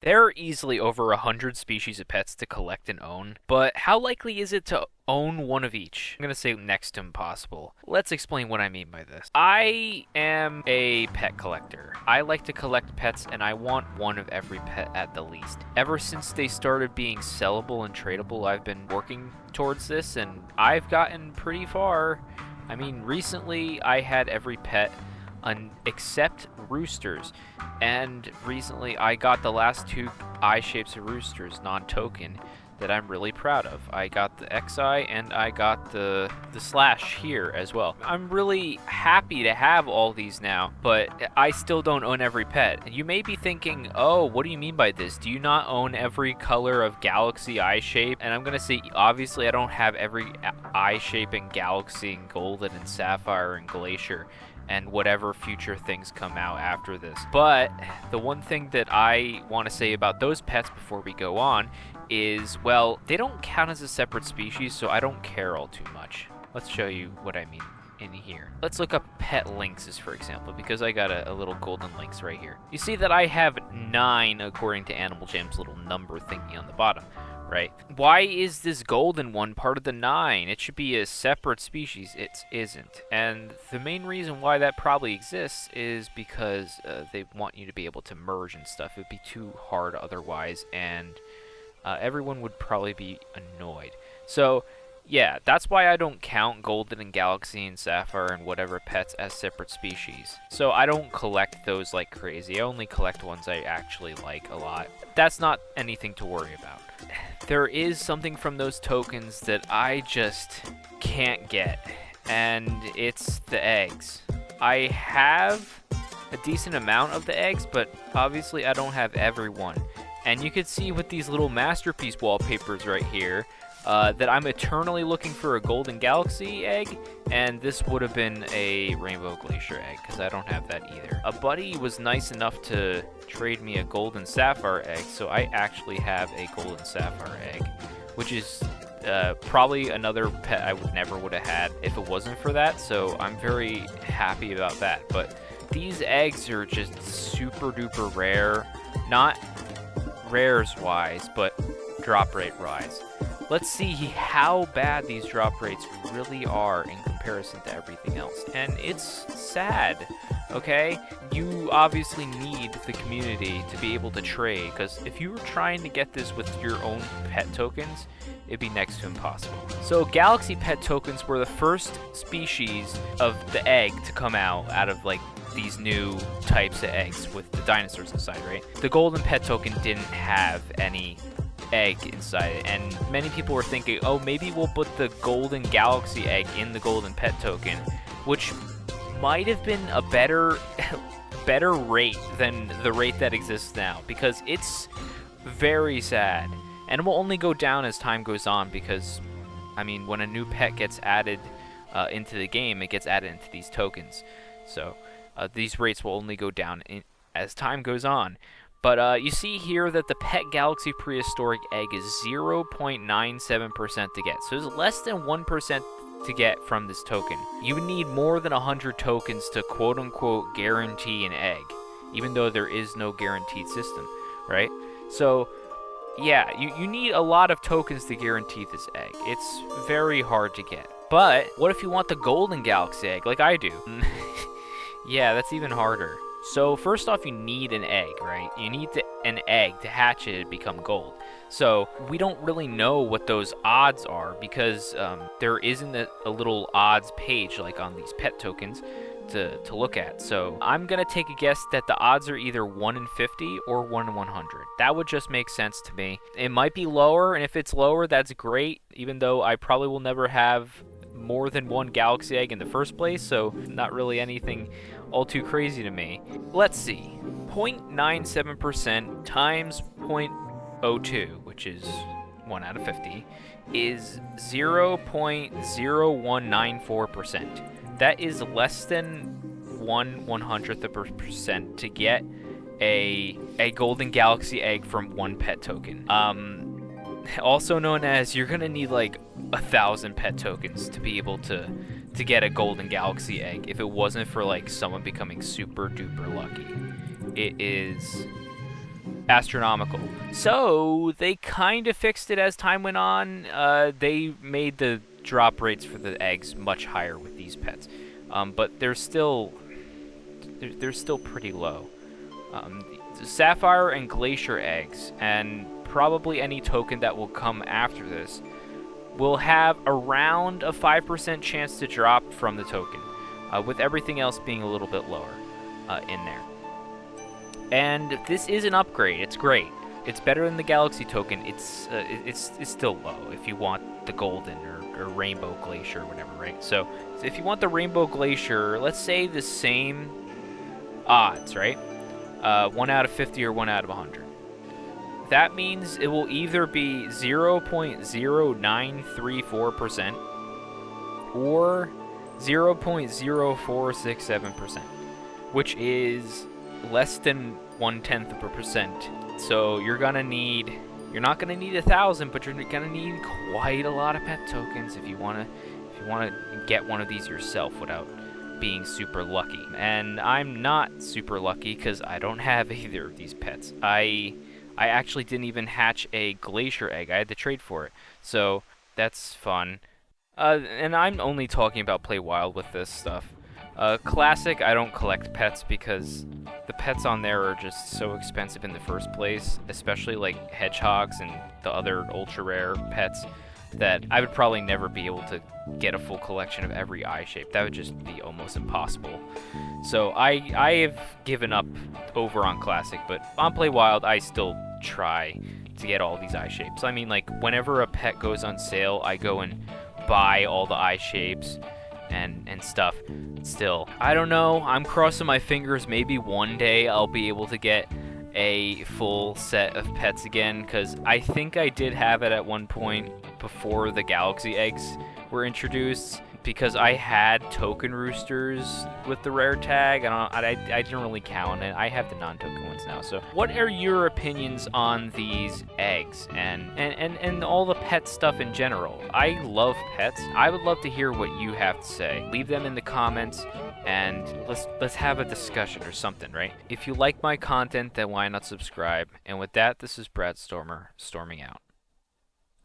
There are easily over 100 species of pets to collect and own, but how likely is it to own one of each? I'm going to say next to impossible. Let's explain what I mean by this. I am a pet collector. I like to collect pets and I want one of every pet at the least. Ever since they started being sellable and tradable, I've been working towards this and I've gotten pretty far. I mean, recently I had every pet except roosters. And recently I got the last two eye shapes of roosters, non-token, that I'm really proud of. I got the XI and I got the slash here as well. I'm really happy to have all these now, but I still don't own every pet. And you may be thinking, oh, what do you mean by this? Do you not own every color of galaxy eye shape? And I'm gonna say, obviously I don't have every eye shape in galaxy and golden and sapphire and glacier and whatever future things come out after this. But the one thing that I want to say about those pets before we go on is, well, they don't count as a separate species, so I don't care all too much. Let's show you what I mean in here. Let's look up pet lynxes, for example, because I got a little golden lynx right here. You see that I have 9 according to animaljam's little number thingy on the bottom. Right? Why is this golden one part of the 9? It should be a separate species. It isn't. And the main reason why that probably exists is because they want you to be able to merge and stuff. It would be too hard otherwise, and everyone would probably be annoyed. So, yeah, that's why I don't count golden and galaxy and sapphire and whatever pets as separate species. So I don't collect those like crazy. I only collect ones I actually like a lot. That's not anything to worry about. There is something from those tokens that I just can't get, and it's the eggs. I have a decent amount of the eggs, but obviously I don't have every one. And you can see with these little masterpiece wallpapers right here, that I'm eternally looking for a golden galaxy egg, and this would have been a rainbow glacier egg, because I don't have that either. A buddy was nice enough to trade me a golden sapphire egg, so I actually have a golden sapphire egg, which is probably another pet I never would have had if it wasn't for that, so I'm very happy about that. But these eggs are just super duper rare, not rares wise, but drop rate wise. Let's see how bad these drop rates really are in comparison to everything else. And it's sad, okay? You obviously need the community to be able to trade, because if you were trying to get this with your own pet tokens, it'd be next to impossible. So galaxy pet tokens were the first species of the egg to come out of like these new types of eggs with the dinosaurs inside, right? The golden pet token didn't have any egg inside it, and many people were thinking, oh, maybe we'll put the golden galaxy egg in the golden pet token, which might have been a better rate than the rate that exists now, because it's very sad, and it will only go down as time goes on, because I mean, when a new pet gets added into the game, it gets added into these tokens, so these rates will only go down as time goes on. But you see here that the Pet Galaxy Prehistoric Egg is 0.97% to get. So it's less than 1% to get from this token. You would need more than 100 tokens to quote-unquote guarantee an egg, even though there is no guaranteed system, right? So, yeah, you need a lot of tokens to guarantee this egg. It's very hard to get. But what if you want the Golden Galaxy Egg, like I do? Yeah, that's even harder. So first off, you need an egg, right? You need an egg to hatch it and become gold. So we don't really know what those odds are, because there isn't a little odds page like on these pet tokens to look at. So I'm going to take a guess that the odds are either 1 in 50 or 1 in 100. That would just make sense to me. It might be lower, and if it's lower, that's great, even though I probably will never have more than one galaxy egg in the first place, so not really anything all too crazy to me. Let's see. 0.97% times 0.02, which is 1 out of 50, is 0.0194%. That is less than 1/100th of a percent to get a golden galaxy egg from one pet token. Also known as, you're gonna need like 1,000 pet tokens to be able to get a golden galaxy egg if it wasn't for like someone becoming super duper lucky. It is astronomical. So they kind of fixed it as time went on. They made the drop rates for the eggs much higher with these pets, but they're still pretty low. The sapphire and glacier eggs, and probably any token that will come after this, will have around a 5% chance to drop from the token, with everything else being a little bit lower in there. And this is an upgrade. It's great. It's better than the Galaxy token. It's still low if you want the golden or rainbow glacier or whatever, right? So if you want the rainbow glacier, let's say the same odds, right? 1 out of 50 or 1 out of 100. That means it will either be 0.0934% or 0.0467%, which is less than 1/10%. So you're not gonna need 1,000, but you're gonna need quite a lot of pet tokens if you wanna get one of these yourself without being super lucky. And I'm not super lucky because I don't have either of these pets. I actually didn't even hatch a glacier egg. I had to trade for it, so that's fun. And I'm only talking about play wild with this stuff. Classic, I don't collect pets because the pets on there are just so expensive in the first place, especially like hedgehogs and the other ultra rare pets, that I would probably never be able to get a full collection of every eye shape. That would just be almost impossible. So I have given up over on Classic, but on Play Wild, I still try to get all these eye shapes. I mean, like, whenever a pet goes on sale, I go and buy all the eye shapes and stuff. Still, I don't know. I'm crossing my fingers. Maybe one day I'll be able to get a full set of pets again, because I think I did have it at one point before the Galaxy eggs were introduced, because I had token roosters with the rare tag, and I didn't really count, and I have the non-token ones now. So what are your opinions on these eggs and all the pet stuff in general? I love pets. I would love to hear what you have to say. Leave them in the comments, and let's have a discussion or something, right? If you like my content, then why not subscribe? And with that, this is Brad Stormer, storming out.